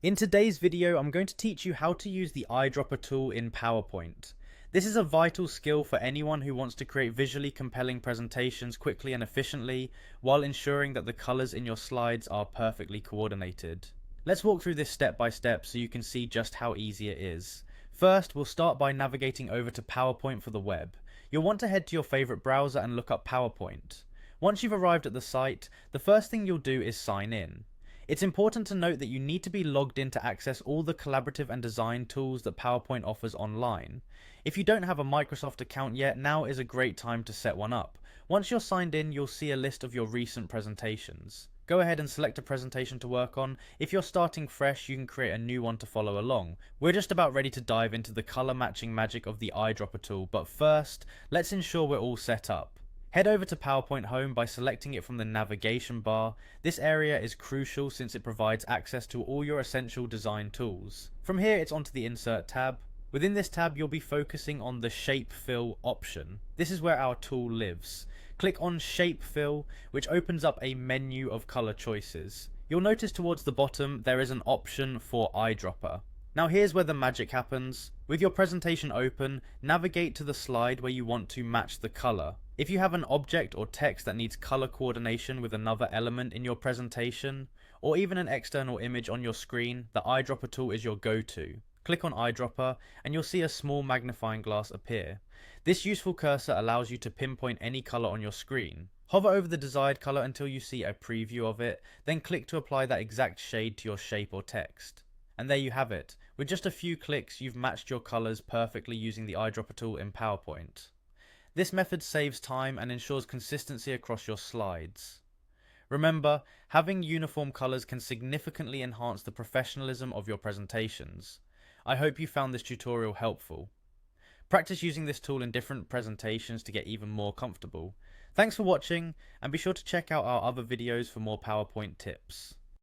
In today's video, I'm going to teach you how to use the eyedropper tool in PowerPoint. This is a vital skill for anyone who wants to create visually compelling presentations quickly and efficiently, while ensuring that the colors in your slides are perfectly coordinated. Let's walk through this step by step so you can see just how easy it is. First, we'll start by navigating over to PowerPoint for the web. You'll want to head to your favorite browser and look up PowerPoint. Once you've arrived at the site, the first thing you'll do is sign in. It's important to note that you need to be logged in to access all the collaborative and design tools that PowerPoint offers online. If you don't have a Microsoft account yet, now is a great time to set one up. Once you're signed in, you'll see a list of your recent presentations. Go ahead and select a presentation to work on. If you're starting fresh, you can create a new one to follow along. We're just about ready to dive into the color matching magic of the eyedropper tool, but first, let's ensure we're all set up. Head over to PowerPoint Home by selecting it from the navigation bar. This area is crucial since it provides access to all your essential design tools. From here, it's onto the Insert tab. Within this tab, you'll be focusing on the Shape Fill option. This is where our tool lives. Click on Shape Fill, which opens up a menu of color choices. You'll notice towards the bottom, there is an option for eyedropper. Now here's where the magic happens. With your presentation open, navigate to the slide where you want to match the color. If you have an object or text that needs color coordination with another element in your presentation, or even an external image on your screen, the eyedropper tool is your go-to. Click on eyedropper and you'll see a small magnifying glass appear. This useful cursor allows you to pinpoint any color on your screen. Hover over the desired color until you see a preview of it, then click to apply that exact shade to your shape or text. And there you have it. With just a few clicks, you've matched your colors perfectly using the eyedropper tool in PowerPoint. This method saves time and ensures consistency across your slides. Remember, having uniform colors can significantly enhance the professionalism of your presentations. I hope you found this tutorial helpful. Practice using this tool in different presentations to get even more comfortable. Thanks for watching, and be sure to check out our other videos for more PowerPoint tips.